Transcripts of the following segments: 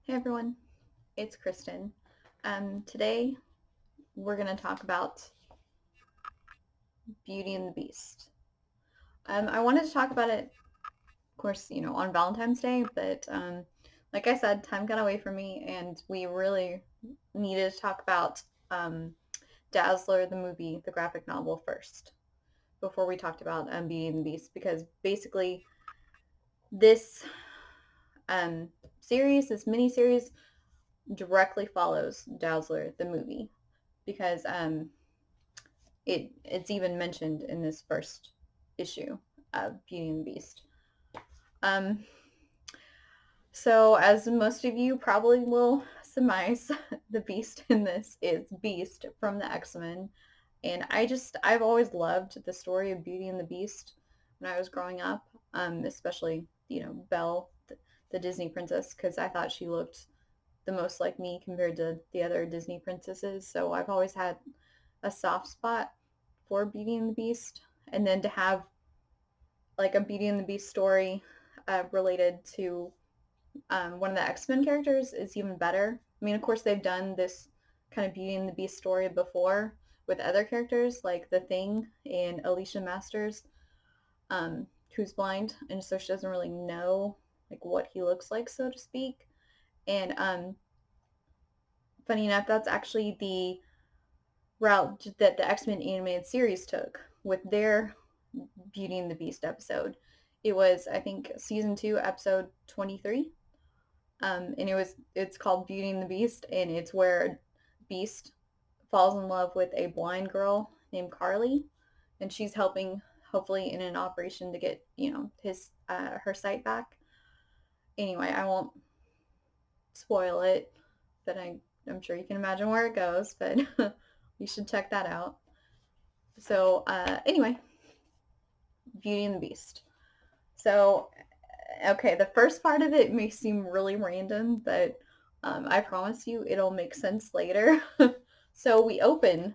Hey everyone, it's Kristen. Today we're going to talk about Beauty and the Beast. I wanted to talk about it, of course, on Valentine's Day, but like I said, time got away from me, and we really needed to talk about um, Dazzler, the movie, the graphic novel first, before we talked about Beauty and the Beast, because basically this um, this mini-series, directly follows Dazzler, the movie, because it's even mentioned in this first issue of Beauty and the Beast. Um, so as most of you probably will surmise, the Beast in this is Beast from the X-Men. And I've always loved the story of Beauty and the Beast when I was growing up, especially, Belle, the Disney princess, because I thought she looked the most like me compared to the other Disney princesses. So I've always had a soft spot for Beauty and the Beast. And then to have like a Beauty and the Beast story related to one of the X-Men characters is even better. I mean, of course, they've done this kind of Beauty and the Beast story before with other characters like The Thing and Alicia Masters, who's blind, and so she doesn't really know like what he looks like, so to speak. And funny enough, that's actually the route that the X-Men animated series took with their Beauty and the Beast episode. It was, I think, season 2, episode 23. And it's called Beauty and the Beast, and it's where Beast falls in love with a blind girl named Carly, and she's helping, hopefully, in an operation to get his her sight back. Anyway, I won't spoil it, but I'm sure you can imagine where it goes. But you should check that out. So anyway, Beauty and the Beast. So okay, the first part of it may seem really random, but I promise you it'll make sense later. So we open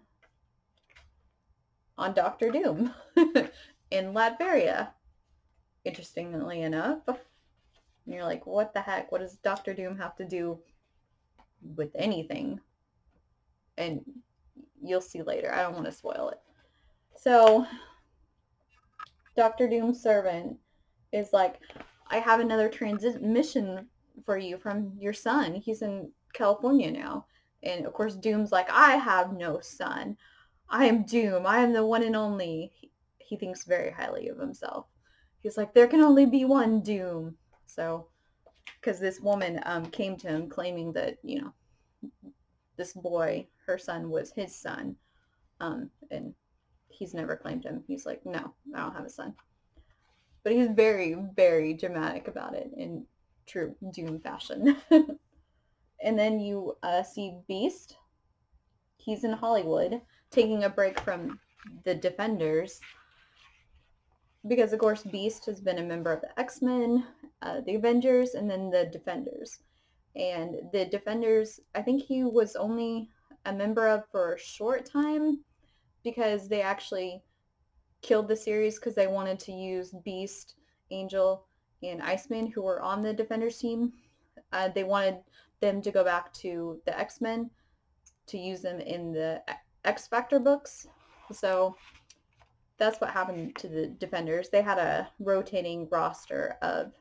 on Doctor Doom in Latveria, interestingly enough. And you're like, what the heck? What does Doctor Doom have to do with anything? And you'll see later. I don't want to spoil it. So Doctor Doom's servant is like, I have another transmission for you from your son. He's in California now. And of course, Doom's like, I have no son. I am Doom. I am the one and only. He thinks very highly of himself. He's like, there can only be one Doom. So, because this woman came to him claiming that, this boy, her son, was his son. And he's never claimed him. He's like, no, I don't have a son. But he's very, very dramatic about it in true Doom fashion. And then you see Beast. He's in Hollywood taking a break from the Defenders because, of course, Beast has been a member of the X-Men, the Avengers, and then the Defenders. And the Defenders, I think he was only a member of for a short time because they actually killed the series because they wanted to use Beast, Angel, and Iceman, who were on the Defenders team. They wanted them to go back to the X-Men to use them in the X Factor books. So that's what happened to the Defenders. They had a rotating roster of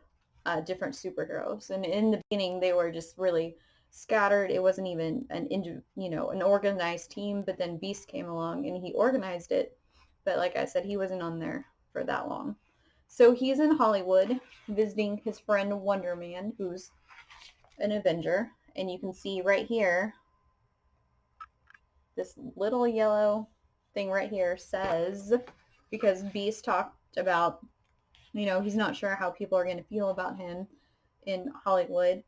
different superheroes, and in the beginning they were just really scattered. It wasn't even an organized team. But then Beast came along and he organized it. But like I said, he wasn't on there for that long. So he's in Hollywood visiting his friend Wonder Man, who's an Avenger. And you can see right here, this little yellow thing right here says, because Beast talked about, he's not sure how people are going to feel about him in Hollywood,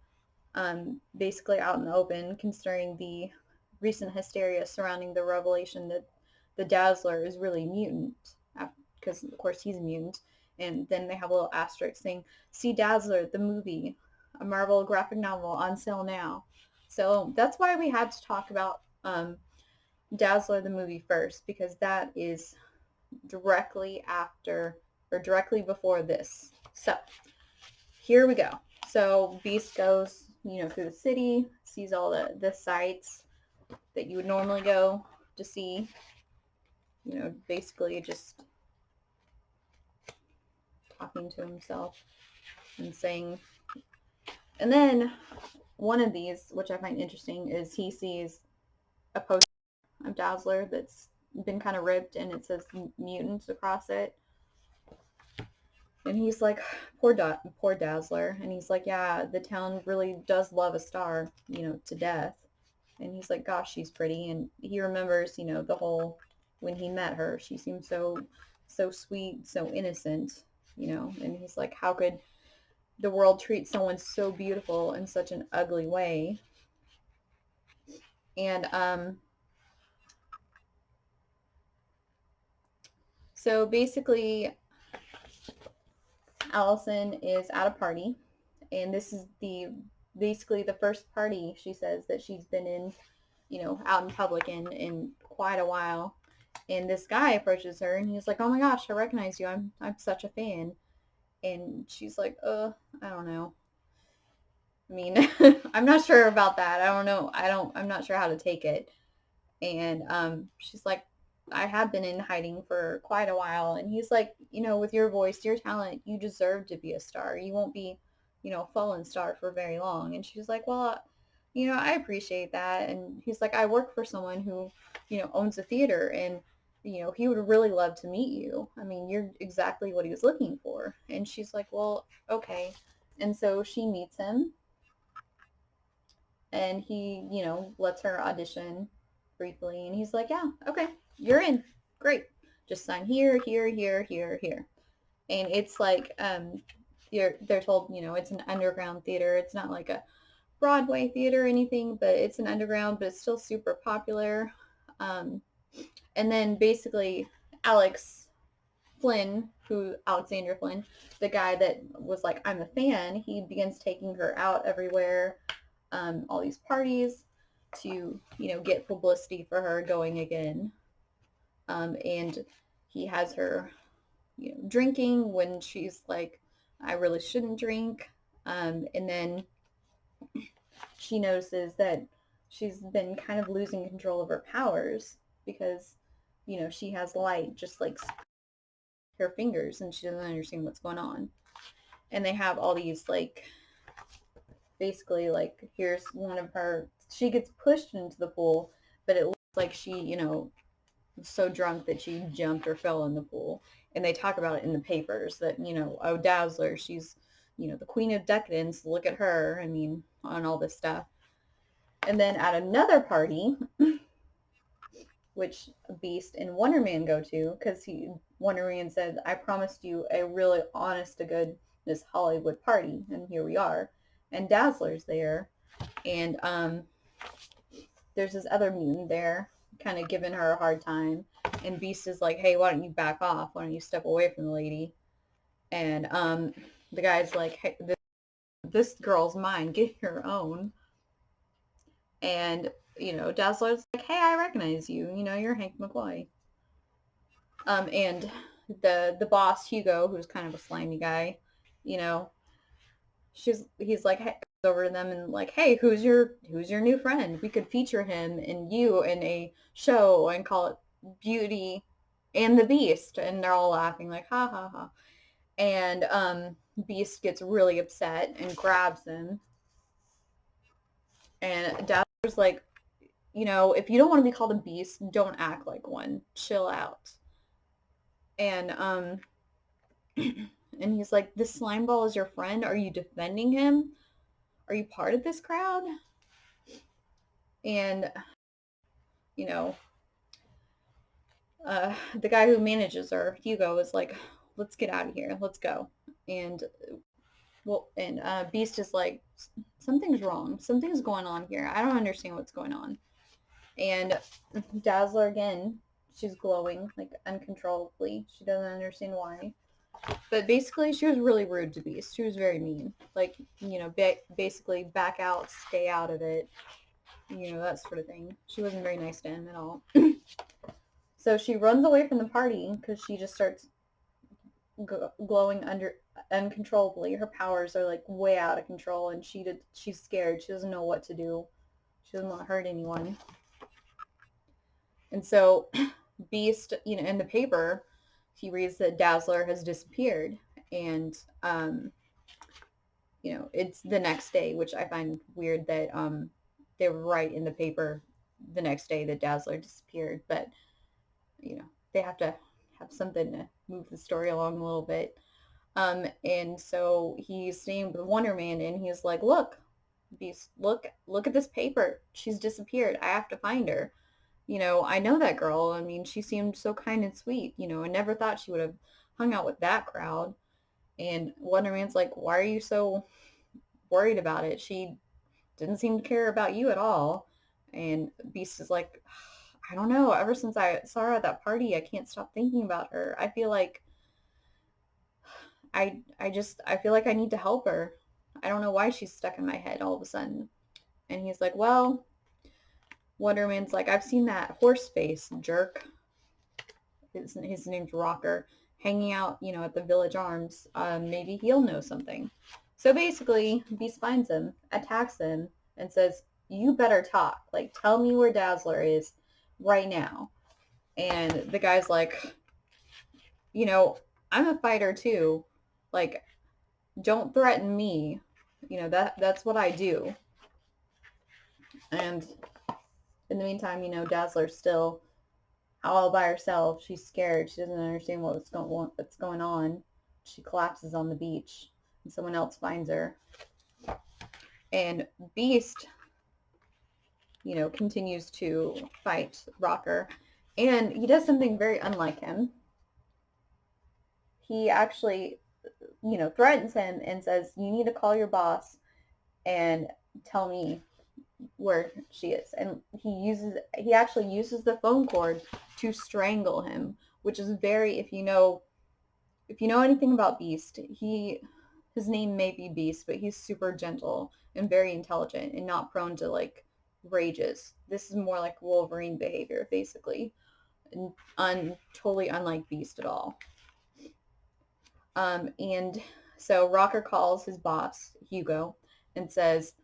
basically out in the open, considering the recent hysteria surrounding the revelation that the Dazzler is really mutant, because of course he's a mutant. And then they have a little asterisk saying, see Dazzler, the movie, a Marvel graphic novel on sale now. So that's why we had to talk about Dazzler, the movie first, because that is directly after or directly before this. So here we go. So Beast goes through the city, sees all the sights that you would normally go to see. Basically just talking to himself and saying. And then one of these, which I find interesting, is he sees a poster of Dazzler that's been kind of ripped and it says mutants across it. And he's like, poor Dazzler. And he's like, yeah, the town really does love a star, to death. And he's like, gosh, she's pretty. And he remembers, the whole, when he met her, she seemed so sweet, so innocent, and he's like, how could the world treat someone so beautiful in such an ugly way? And so basically Allison is at a party, and this is basically the first party, she says, that she's been in, out in public in quite a while. And this guy approaches her and he's like, oh my gosh, I recognize you. I'm such a fan. And she's like, I don't know. I mean, I'm not sure about that. I don't know. I'm not sure how to take it. And she's like, I have been in hiding for quite a while. And he's like, with your voice, your talent, you deserve to be a star. You won't be, a fallen star for very long. And she's like, well, I appreciate that. And he's like, I work for someone who, owns a theater, and, he would really love to meet you. I mean, you're exactly what he was looking for. And she's like, well, okay. And so she meets him, and he, lets her audition briefly. And he's like, yeah, okay, you're in. Great. Just sign here, here, here, here, here. And it's like, they're told, it's an underground theater. It's not like a Broadway theater or anything, but it's an underground, but it's still super popular. And then basically Alexander Flynn, the guy that was like, I'm a fan, he begins taking her out everywhere, all these parties to, get publicity for her going again. And he has her, drinking when she's like, I really shouldn't drink. And then she notices that she's been kind of losing control of her powers because, she has light just like her fingers and she doesn't understand what's going on. And they have all these like, basically like, here's one of her, she gets pushed into the pool, but it looks like she, was so drunk that she jumped or fell in the pool. And they talk about it in the papers that, oh, Dazzler, she's, the queen of decadence, look at her, I mean, on all this stuff. And then at another party, which Beast and Wonder Man go to, because Wonder Man said, I promised you a really honest to goodness Hollywood party, and here we are. And Dazzler's there, and there's this other mutant there, kind of giving her a hard time. And Beast is like, hey, why don't you back off? Why don't you step away from the lady? And the guy's like, hey, this girl's mine. Get your own. And, Dazzler's like, hey, I recognize you. You're Hank McCoy. And the boss, Hugo, who's kind of a slimy guy, he's like, hey, over to them and like, hey, who's your new friend? We could feature him and you in a show and call it Beauty and the Beast. And they're all laughing like, ha ha ha. And Beast gets really upset and grabs him. And Dazzler's like, if you don't want to be called a beast, don't act like one. Chill out. And and he's like, this slime ball is your friend? Are you defending him? Are you part of this crowd? And, the guy who manages her, Hugo, is like, let's get out of here. Let's go. And, Beast is like, something's wrong. Something's going on here. I don't understand what's going on. And Dazzler, again, she's glowing, like, uncontrollably. She doesn't understand why. But basically, she was really rude to Beast. She was very mean. Like, basically back out, stay out of it. That sort of thing. She wasn't very nice to him at all. So she runs away from the party because she just starts glowing uncontrollably. Her powers are like way out of control, and she's scared. She doesn't know what to do. She doesn't want to hurt anyone. And so Beast, in the paper, he reads that Dazzler has disappeared, and it's the next day, which I find weird that they were right in the paper the next day that Dazzler disappeared, but they have to have something to move the story along a little bit. And so he's staying with Wonder Man, and he's like, "Look, Beast, look at this paper. She's disappeared. I have to find her. I know that girl. I mean, she seemed so kind and sweet. I never thought she would have hung out with that crowd." And Wonder Man's like, "Why are you so worried about it? She didn't seem to care about you at all." And Beast is like, "I don't know. Ever since I saw her at that party, I can't stop thinking about her. I feel like I feel like I need to help her. I don't know why she's stuck in my head all of a sudden." And he's like, "Well," Wonder Man's like, "I've seen that horse face jerk." His name's Rocker, hanging out, at the Village Arms. Maybe he'll know something. So basically, Beast finds him, attacks him, and says, "You better talk. Like, tell me where Dazzler is right now." And the guy's like, "I'm a fighter too. Like, don't threaten me. That's what I do." And in the meantime, Dazzler's still all by herself. She's scared. She doesn't understand what's going on. She collapses on the beach, and someone else finds her. And Beast, continues to fight Rocker, and he does something very unlike him. He actually, threatens him and says, "You need to call your boss and tell me where she is." And he actually uses the phone cord to strangle him, which is very, if you know anything about Beast, his name may be Beast, but he's super gentle and very intelligent and not prone to like rages. This is more like Wolverine behavior, basically, and totally unlike Beast at all. And so Rocker calls his boss, Hugo, and says,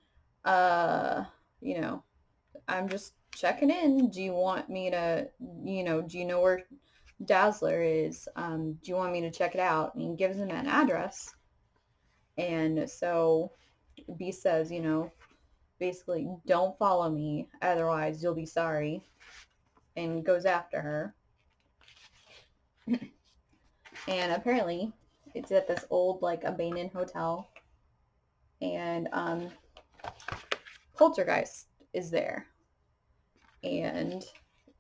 "I'm just checking in. Do you want me to, do you know where Dazzler is? Do you want me to check it out?" And he gives him an address. And so Beast says, basically, "Don't follow me, otherwise you'll be sorry," and goes after her. And apparently, it's at this old, like, abandoned hotel. And Poltergeist is there. And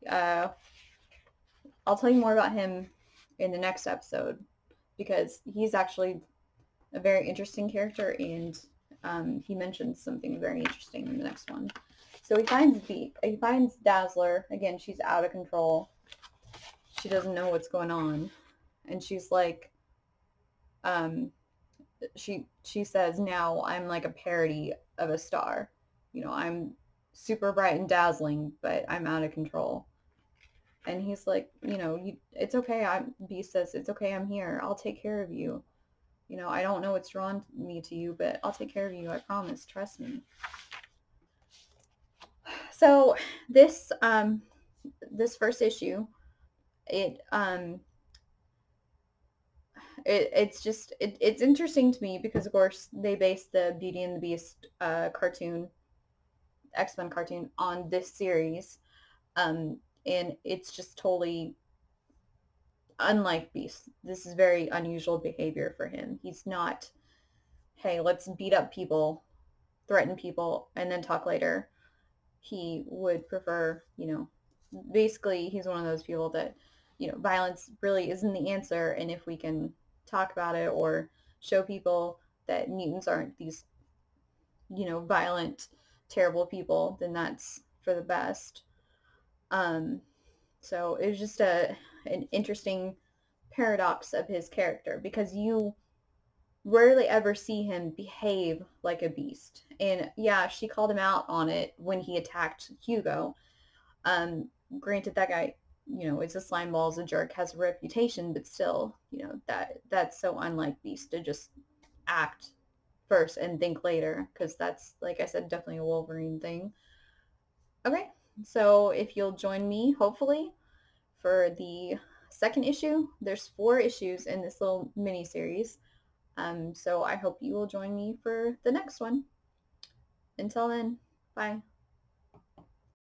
I'll tell you more about him in the next episode, because he's actually a very interesting character, and he mentions something very interesting in the next one. So he finds Dazzler. Again, she's out of control. She doesn't know what's going on. And she's like, she says, "Now I'm like a parody of a star. I'm super bright and dazzling, but I'm out of control." And he's like, "It's okay." Beast says, "It's okay. I'm here. I'll take care of you. I don't know what's drawn me to you, but I'll take care of you. I promise. Trust me." So this first issue, it's interesting to me because, of course, they based the Beauty and the Beast cartoon, X-Men cartoon, on this series, and it's just totally unlike Beast. This is very unusual behavior for him. He's not, "Hey, let's beat up people, threaten people, and then talk later." He would prefer, basically, he's one of those people that, violence really isn't the answer, and if we can talk about it or show people that mutants aren't these, violent, terrible people, then that's for the best. So it was just an interesting paradox of his character, because you rarely ever see him behave like a beast. And yeah, she called him out on it when he attacked Hugo. Granted, that guy you know, it's a slime ball, is a jerk, has a reputation, but still, you know, that's so unlike Beast to just act first and think later, because that's, like I said, definitely a Wolverine thing. Okay, so if you'll join me, hopefully, for the second issue. There's 4 issues in this little mini series. So I hope you will join me for the next one. Until then, bye.